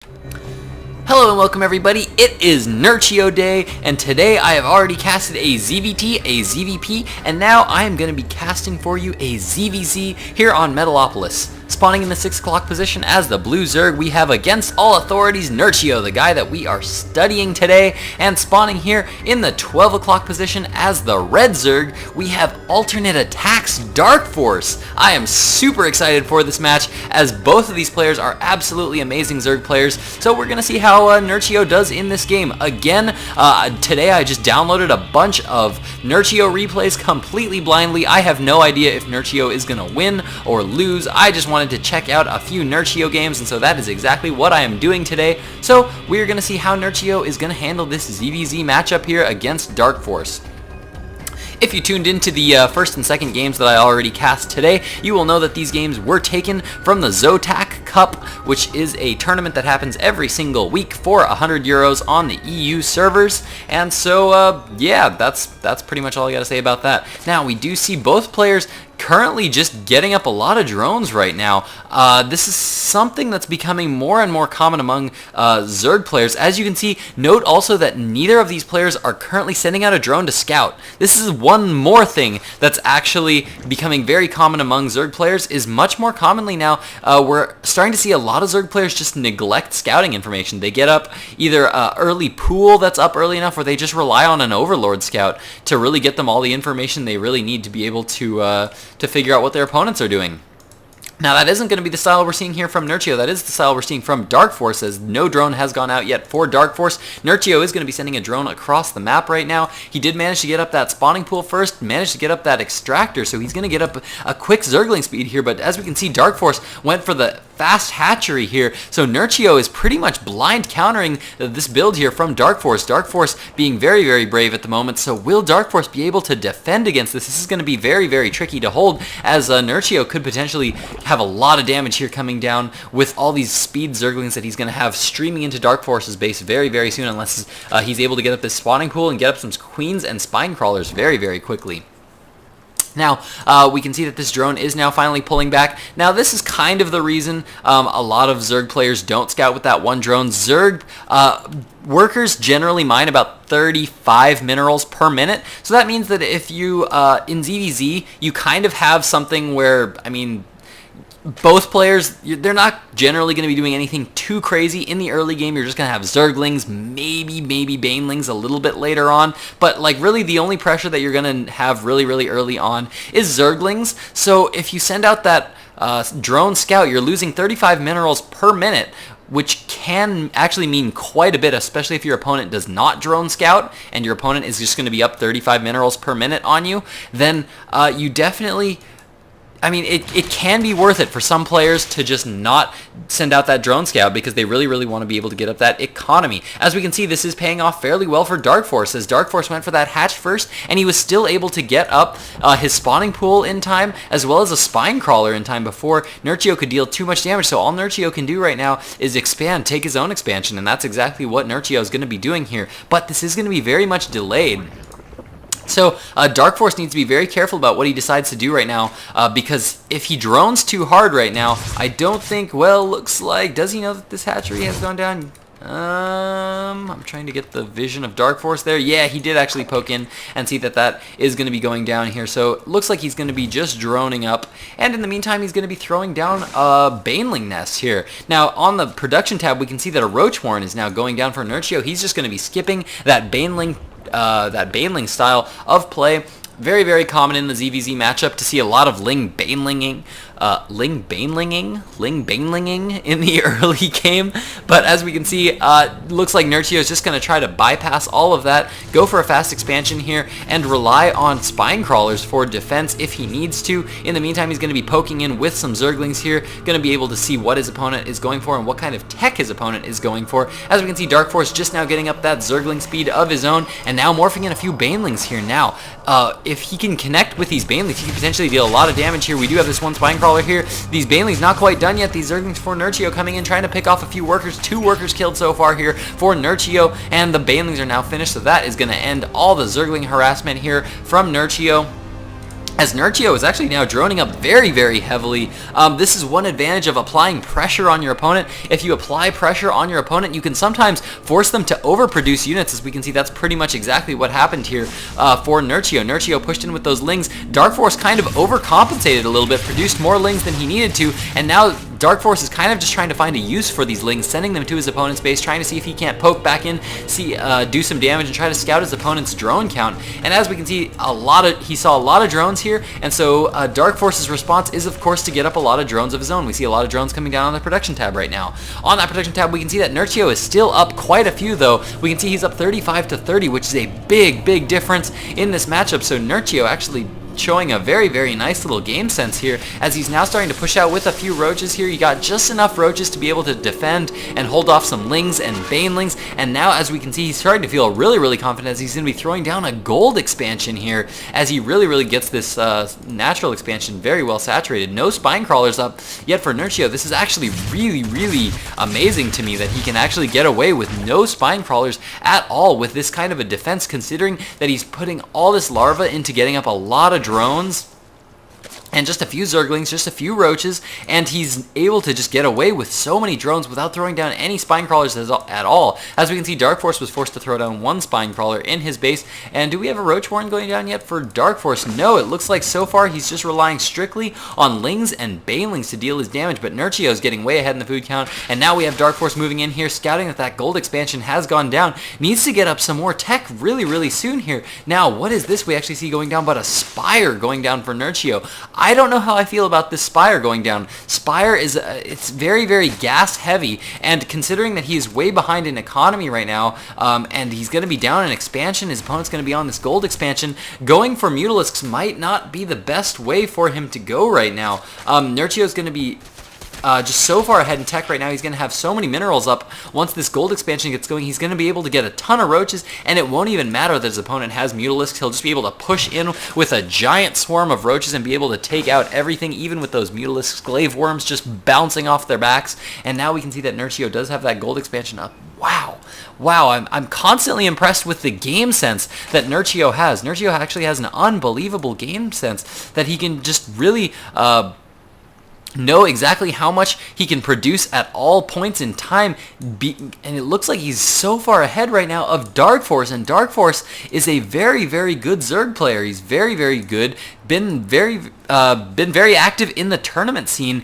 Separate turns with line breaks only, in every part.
Hello and welcome everybody, it is Nerchio Day, and today I have already casted a ZVT, a ZVP, and now I am going to be casting for you a ZVZ here on Metalopolis. Spawning in the 6 o'clock position as the blue Zerg, we have against all authorities Nerchio, the guy that we are studying today, and spawning here in the 12 o'clock position as the red Zerg, we have alternate attacks DarkFoRcE. I am super excited for this match as both of these players are absolutely amazing Zerg players, so we're going to see how Nerchio does in this game. Again, today I just downloaded a bunch of Nerchio replays completely blindly. I have no idea if Nerchio is going to win or lose. I just wanted to check out a few Nerchio games, and so that is exactly what I am doing today. So we're going to see how Nerchio is going to handle this ZVZ matchup here against DarkFoRcE. If you tuned into the first and second games that I already cast today, you will know that these games were taken from the ZOTAC Cup, which is a tournament that happens every single week for €100 on the EU servers. And so, yeah, that's pretty much all I got to say about that. Now, we do see both players currently just getting up a lot of drones right now. This is something that's becoming more and more common among Zerg players. As you can see, note also that neither of these players are currently sending out a drone to scout. This is one more thing that's actually becoming very common among Zerg players. Is much more commonly now, we're starting to see a lot of Zerg players just neglect scouting information. They get up either early pool that's up early enough, or they just rely on an overlord scout to really get them all the information they really need to be able to figure out what their opponents are doing. Now, that isn't going to be the style we're seeing here from Nerchio. That is the style we're seeing from DarkFoRcE, as no drone has gone out yet for DarkFoRcE. Nerchio is going to be sending a drone across the map right now. He did manage to get up that spawning pool first, managed to get up that extractor, so he's going to get up a quick Zergling speed here, but as we can see, DarkFoRcE went for the fast hatchery here, so Nerchio is pretty much blind countering this build here from DarkFoRcE. DarkFoRcE being very, very brave at the moment, so will DarkFoRcE be able to defend against this? This is going to be very, very tricky to hold, as Nerchio could potentially have a lot of damage here coming down with all these speed Zerglings that he's going to have streaming into DarkFoRcE's base very, very soon, unless he's able to get up this spawning pool and get up some queens and spine crawlers very, very quickly. Now, we can see that this drone is now finally pulling back. Now, this is kind of the reason a lot of Zerg players don't scout with that one drone. Zerg workers generally mine about 35 minerals per minute. So that means that if you, in ZVZ, you kind of have something where, I mean, both players, they're not generally going to be doing anything too crazy. In the early game, you're just going to have Zerglings, maybe Banelings a little bit later on. But like really the only pressure that you're going to have really, really early on is Zerglings. So if you send out that drone scout, you're losing 35 minerals per minute, which can actually mean quite a bit, especially if your opponent does not drone scout and your opponent is just going to be up 35 minerals per minute on you. Then you definitely... I mean, it can be worth it for some players to just not send out that drone scout because they really, really want to be able to get up that economy. As we can see, this is paying off fairly well for DarkFoRcE, as DarkFoRcE went for that hatch first, and he was still able to get up his spawning pool in time, as well as a spine crawler in time before Nerchio could deal too much damage. So all Nerchio can do right now is expand, take his own expansion, and that's exactly what Nerchio is going to be doing here. But this is going to be very much delayed. So DarkFoRcE needs to be very careful about what he decides to do right now, because if he drones too hard right now, I don't think, well, looks like, does he know that this hatchery has gone down? I'm trying to get the vision of DarkFoRcE there. Yeah, he did actually poke in and see that that is going to be going down here. So it looks like he's going to be just droning up. And in the meantime, he's going to be throwing down a Baneling nest here. Now, on the production tab, we can see that a Roach Warren is now going down for Nerchio. He's just going to be skipping that Baneling style of play. Very, very common in the ZVZ matchup to see a lot of Ling Banelinging in the early game. But as we can see, looks like Nerchio is just going to try to bypass all of that, go for a fast expansion here, and rely on spine crawlers for defense if he needs to. In the meantime, he's going to be poking in with some Zerglings here, going to be able to see what his opponent is going for and what kind of tech his opponent is going for. As we can see, DarkFoRcE just now getting up that Zergling speed of his own, and now morphing in a few Banelings here now. If he can connect with these Banelings, he can potentially deal a lot of damage here. We do have this one spine crawler here. These Banelings not quite done yet. These Zerglings for Nerchio coming in, trying to pick off a few workers. 2 workers killed so far here for Nerchio, and the Banelings are now finished, so that is going to end all the Zergling harassment here from Nerchio. as Nerchio is actually now droning up very, very heavily. This is one advantage of applying pressure on your opponent. If you apply pressure on your opponent, you can sometimes force them to overproduce units. As we can see, that's pretty much exactly what happened here for Nerchio. Nerchio pushed in with those Lings. DarkFoRcE kind of overcompensated a little bit, produced more Lings than he needed to, and now DarkFoRcE is kind of just trying to find a use for these Lings, sending them to his opponent's base, trying to see if he can't poke back in, do some damage, and try to scout his opponent's drone count. And as we can see, he saw a lot of drones here, and so DarkFoRcE's response is, of course, to get up a lot of drones of his own. We see a lot of drones coming down on the production tab right now. On that production tab, we can see that Nerchio is still up quite a few, though. We can see he's up 35 to 30, which is a big, big difference in this matchup. So Nerchio actually showing a very, very nice little game sense here, as he's now starting to push out with a few roaches here. You got just enough roaches to be able to defend and hold off some Lings and Banelings, and now, as we can see, he's starting to feel really, really confident as he's going to be throwing down a gold expansion here, as he really, really gets this natural expansion very well saturated. No spine crawlers up yet for Nerchio. This is actually really, really amazing to me that he can actually get away with no spine crawlers at all with this kind of a defense, considering that he's putting all this larva into getting up a lot of drones and just a few Zerglings, just a few roaches, and he's able to just get away with so many drones without throwing down any spine crawlers at all. As we can see, DarkFoRcE was forced to throw down one spine crawler in his base. And do we have a roach warren going down yet for DarkFoRcE? No, it looks like so far he's just relying strictly on Lings and Banelings to deal his damage, but Nerchio is getting way ahead in the food count, and now we have DarkFoRcE moving in here, scouting that gold expansion has gone down. Needs to get up some more tech really, really soon here. Now, what is this we actually see going down but a spire going down for Nerchio? I don't know how I feel about this spire going down. Spire is it's very, very gas heavy, and considering that he is way behind in economy right now, and he's going to be down in expansion, his opponent's going to be on this gold expansion, going for Mutalisks might not be the best way for him to go right now. Nerchio is going to be just so far ahead in tech right now. He's going to have so many minerals up. Once this gold expansion gets going, he's going to be able to get a ton of roaches, and it won't even matter that his opponent has Mutalisks. He'll just be able to push in with a giant swarm of roaches and be able to take out everything, even with those Mutalisks. Glaive worms just bouncing off their backs. And now we can see that Nerchio does have that gold expansion up. Wow, I'm constantly impressed with the game sense that Nerchio has. Nerchio actually has an unbelievable game sense that he can just really know exactly how much he can produce at all points in time, and it looks like he's so far ahead right now of DarkFoRcE, and DarkFoRcE is a very, very good Zerg player. He's very, very good, been very active in the tournament scene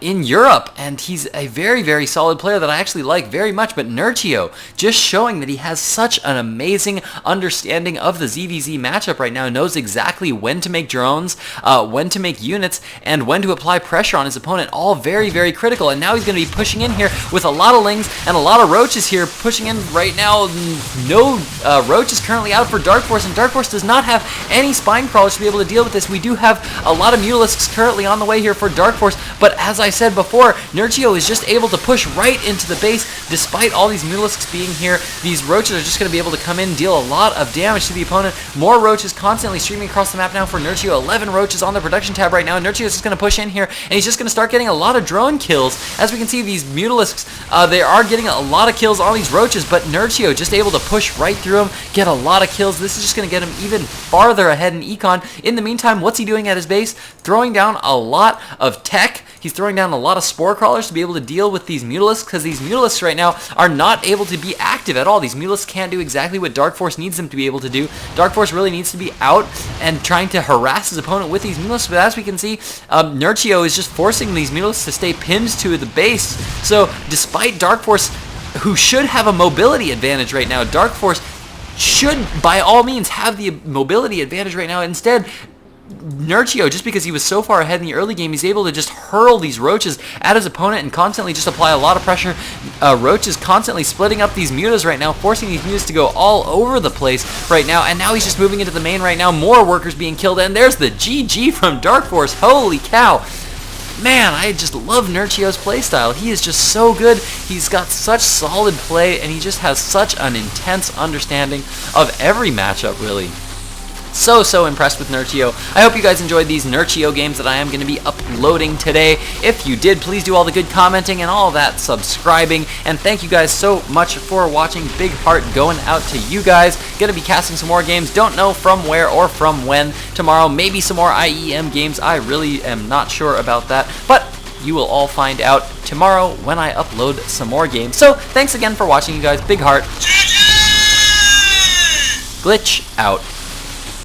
in Europe, and he's a very, very solid player that I actually like very much. But Nerchio just showing that he has such an amazing understanding of the ZVZ matchup right now, knows exactly when to make drones, when to make units, and when to apply pressure on his opponent, all very, very critical. And now he's going to be pushing in here with a lot of Lings and a lot of roaches here, pushing in right now. No roaches currently out for DarkFoRcE, and DarkFoRcE does not have any spine crawlers to be able to deal with this. We do have a lot of Mutalisks currently on the way here for DarkFoRcE, but as I said before, Nerchio is just able to push right into the base despite all these Mutalisks being here. These roaches are just going to be able to come in, deal a lot of damage to the opponent. More roaches constantly streaming across the map now for Nerchio. 11 roaches on the production tab right now. Nerchio is just going to push in here, and he's just going to start getting a lot of drone kills. As we can see, these Mutalisks, they are getting a lot of kills on these roaches, but Nerchio just able to push right through them, get a lot of kills. This is just going to get him even farther ahead in econ. In the meantime, what's he doing at his base? Throwing down a lot of tech. He's throwing down a lot of spore crawlers to be able to deal with these Mutalisks, because these Mutalisks right now are not able to be active at all. These Mutalisks can't do exactly what DarkFoRcE needs them to be able to do. DarkFoRcE really needs to be out and trying to harass his opponent with these Mutalisks, but as we can see, Nerchio is just forcing these Mutalisks to stay pinned to the base. So despite DarkFoRcE, who should have a mobility advantage right now, DarkFoRcE should by all means have the mobility advantage right now. Instead, Nerchio, just because he was so far ahead in the early game, he's able to just hurl these roaches at his opponent and constantly just apply a lot of pressure. Roaches constantly splitting up these mutas right now, forcing these mutas to go all over the place right now, and now he's just moving into the main right now. More workers being killed, and there's the GG from DarkFoRcE. Holy cow. Man, I just love Nerchio's playstyle. He is just so good. He's got such solid play, and he just has such an intense understanding of every matchup, really. So impressed with Nerchio. I hope you guys enjoyed these Nerchio games that I am going to be uploading today. If you did, please do all the good commenting and all that subscribing. And thank you guys so much for watching. Big heart going out to you guys. Going to be casting some more games. Don't know from where or from when. Tomorrow, maybe some more IEM games. I really am not sure about that. But you will all find out tomorrow when I upload some more games. So thanks again for watching, you guys. Big heart. Glitch out.